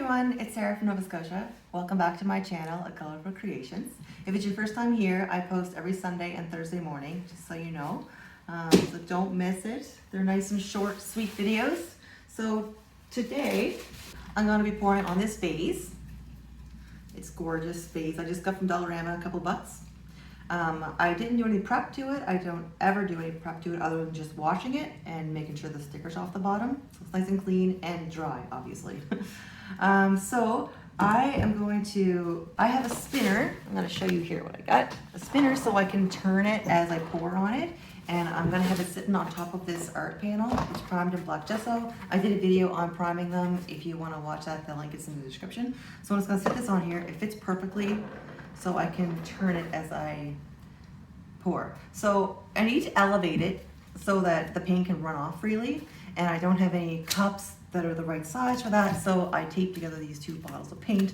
everyone, it's Sarah from Nova Scotia. Welcome back to my channel, A Colorful Creations. If it's your first time here, I post every Sunday and Thursday morning, just so you know. So don't miss it. They're nice and short, sweet videos. So today, I'm going to be pouring on this vase. It's gorgeous vase. I just got from Dollarama, a couple bucks. I didn't do any prep to it. I don't ever do any prep to it other than just washing it and making sure the sticker's off the bottom. So it's nice and clean and dry, obviously. So I have a spinner. I'm going to show you here what I got. A spinner so I can turn it as I pour on it. And I'm going to have it sitting on top of this art panel. It's primed in black gesso. I did a video on priming them. If you want to watch that, the link is in the description. So I'm just going to set this on here. It fits perfectly so I can turn it as I pour. So I need to elevate it so that the paint can run off freely. And I don't have any cups that are the right size for that. So I taped together these two bottles of paint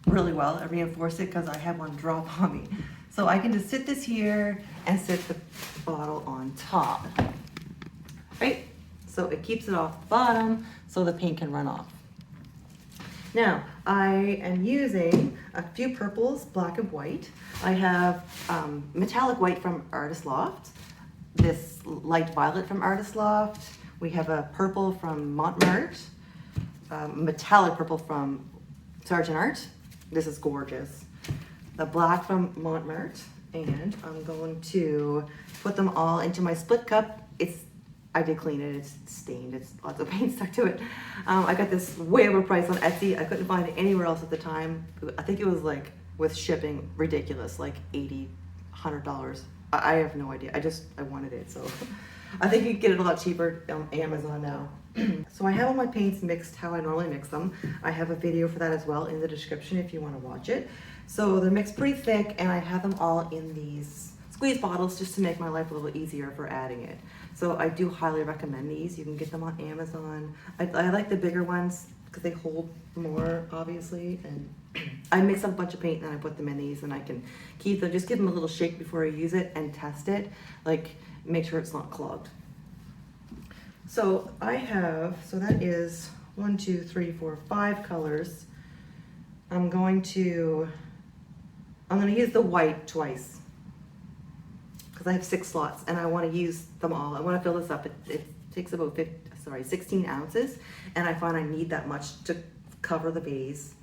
really well. I reinforced it because I had one drop on me. So I can just sit this here and sit the bottle on top, right? So it keeps it off the bottom so the paint can run off. Now, I am using a few purples, black and white. I have metallic white from Loft, this light violet from Loft. We have a purple from Mont, metallic purple from Sargent Art. This is gorgeous. The black from Mont, and I'm going to put them all into my split cup. I did clean it, it's stained, it's lots of paint stuck to it. I got this way overpriced on Etsy. I couldn't find it anywhere else at the time. I think it was like, with shipping, ridiculous, like $80, $100. I have no idea, I wanted it, so. I think you can get it a lot cheaper on Amazon now. So I have all my paints mixed how I normally mix them. I have a video for that as well in the description if you want to watch it. So they're mixed pretty thick, and I have them all in these squeeze bottles just to make my life a little easier for adding it. So I do highly recommend these. You can get them on Amazon. I like the bigger ones because they hold more, obviously. And I mix up a bunch of paint and then I put them in these, and I can keep them, just give them a little shake before I use it and test it. Like, make sure it's not clogged. So so that is 1, 2, 3, 4, 5 colors. I'm going to use the white twice because I have 6 slots and I want to use them all. I want to fill this up. It takes about 16 ounces, and I find I need that much to cover the base,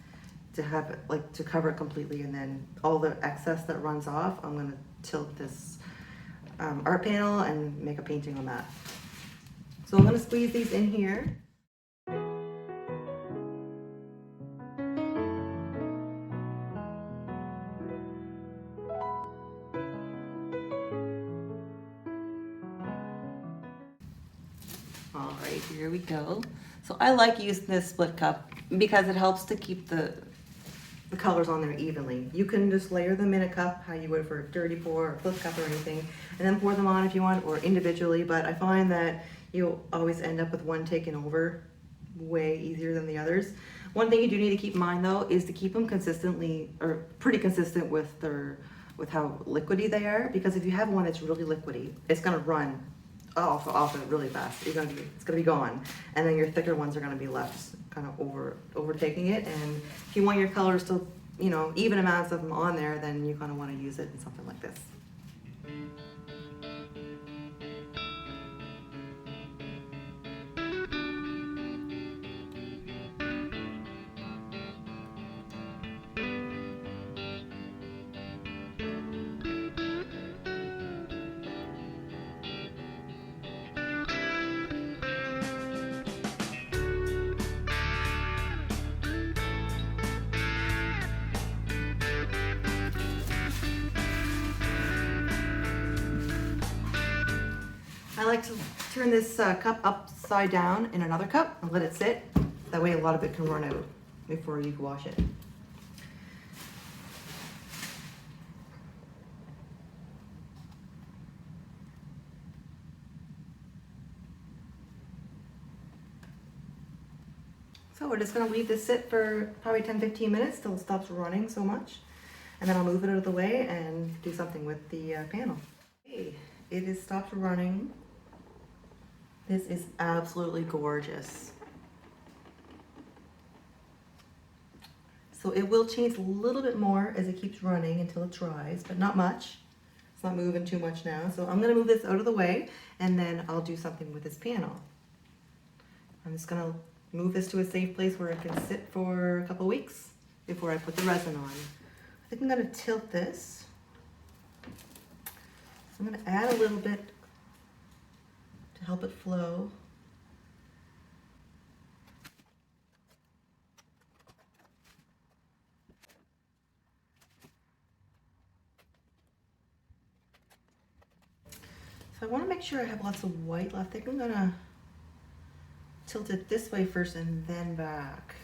to have it, like, to cover it completely, and then all the excess that runs off, I'm going to tilt this art panel and make a painting on that. So I'm going to squeeze these in here. All right, here we go. So I like using this split cup because it helps to keep the colors on there evenly. You can just layer them in a cup how you would for a dirty pour or flip cup or anything, and then pour them on if you want, or individually, but I find that you'll always end up with one taken over way easier than the others. One thing you do need to keep in mind though is to keep them consistently, or pretty consistent with how liquidy they are, because if you have one that's really liquidy, it's gonna run off it really fast. It's gonna be gone, and then your thicker ones are gonna be left kind of overtaking it. And if you want your colors to, even amounts of them on there, then you kind of want to use it in something like this. I like to turn this cup upside down in another cup and let it sit. That way a lot of it can run out before you wash it. So we're just going to leave this sit for probably 10-15 minutes till it stops running so much. And then I'll move it out of the way and do something with the panel. Okay, it has stopped running. This is absolutely gorgeous. So it will change a little bit more as it keeps running until it dries, but not much. It's not moving too much now. So I'm gonna move this out of the way and then I'll do something with this panel. I'm just gonna move this to a safe place where it can sit for a couple weeks before I put the resin on. I think I'm gonna tilt this. So I'm gonna add a little bit to help it flow. So I want to make sure I have lots of white left. I think I'm gonna tilt it this way first and then back.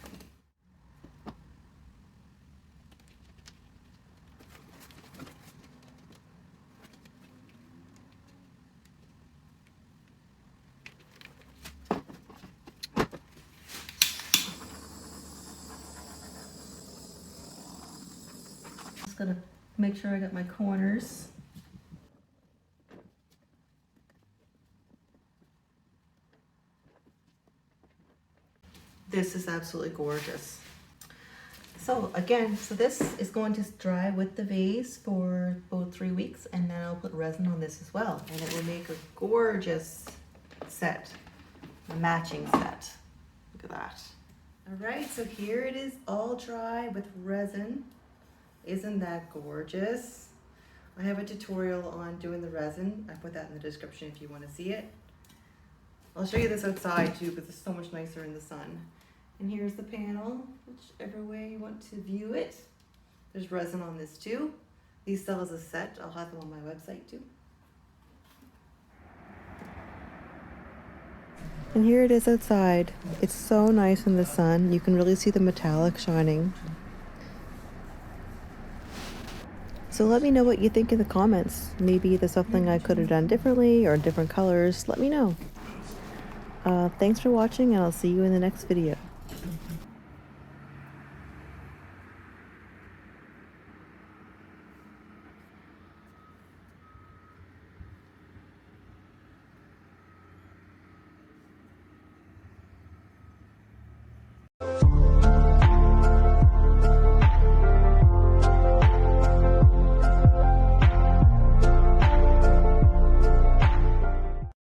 Just gonna make sure I got my corners. This is absolutely gorgeous. So again, this is going to dry with the vase for about 3 weeks, and then I'll put resin on this as well, and it will make a gorgeous set, a matching set. Look at that. All right, so here it is all dry with resin. Isn't that gorgeous? I have a tutorial on doing the resin. I put that in the description if you want to see it. I'll show you this outside too, because it's so much nicer in the sun. And here's the panel, whichever way you want to view it. There's resin on this too. These sell as a set. I'll have them on my website too. And here it is outside. It's so nice in the sun. You can really see the metallic shining. So let me know what you think in the comments. Maybe there's something I could have done differently or different colors. Let me know. Thanks for watching, and I'll see you in the next video.